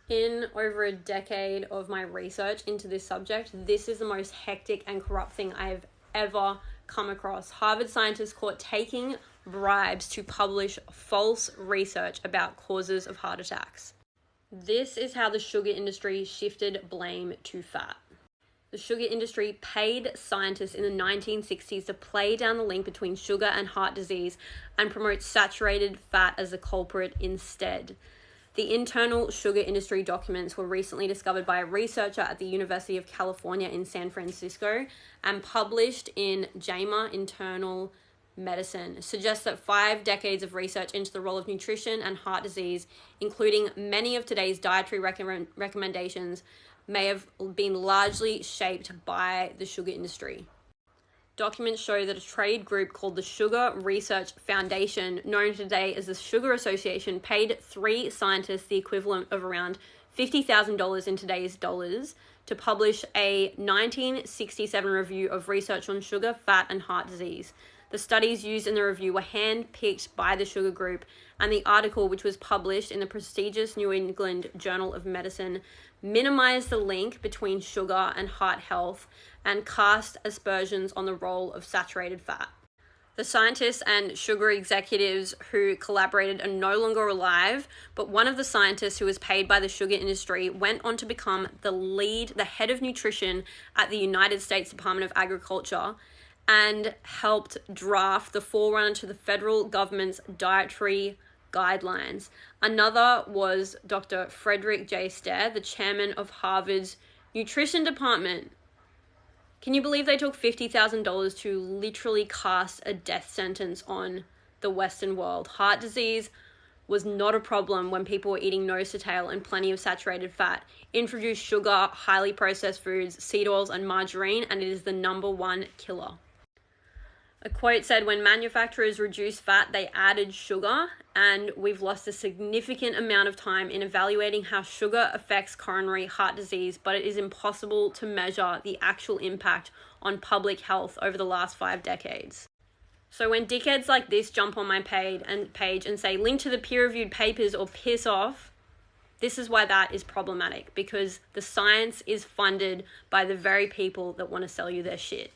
In over a decade of my research into this subject, this is the most hectic and corrupt thing I have ever come across. Harvard scientists caught taking bribes to publish false research about causes of heart attacks. This is how the sugar industry shifted blame to fat. The sugar industry paid scientists in the 1960s to play down the link between sugar and heart disease and promote saturated fat as the culprit instead. The internal sugar industry documents were recently discovered by a researcher at the University of California in San Francisco and published in JAMA Internal Medicine. Suggests that 5 decades of research into the role of nutrition and heart disease, including many of today's dietary recommendations, may have been largely shaped by the sugar industry. Documents show that a trade group called the Sugar Research Foundation, known today as the Sugar Association, paid 3 scientists the equivalent of around $50,000 in today's dollars to publish a 1967 review of research on sugar, fat, and heart disease. The studies used in the review were hand-picked by the Sugar Group, and the article, which was published in the prestigious New England Journal of Medicine, minimized the link between sugar and heart health and cast aspersions on the role of saturated fat. The scientists and sugar executives who collaborated are no longer alive, but one of the scientists who was paid by the sugar industry went on to become the head of nutrition at the United States Department of Agriculture and helped draft the forerunner to the federal government's dietary guidelines. Another was Dr. Frederick J. Stare, the chairman of Harvard's nutrition department. Can you believe they took $50,000 to literally cast a death sentence on the Western world? Heart disease was not a problem when people were eating nose to tail and plenty of saturated fat. Introduce sugar, highly processed foods, seed oils, and margarine, and it is the #1 killer. A quote said, when manufacturers reduced fat, they added sugar, and we've lost a significant amount of time in evaluating how sugar affects coronary heart disease, but it is impossible to measure the actual impact on public health over the last 5 decades. So when dickheads like this jump on my page and say, link to the peer-reviewed papers or piss off, this is why that is problematic, because the science is funded by the very people that want to sell you their shit.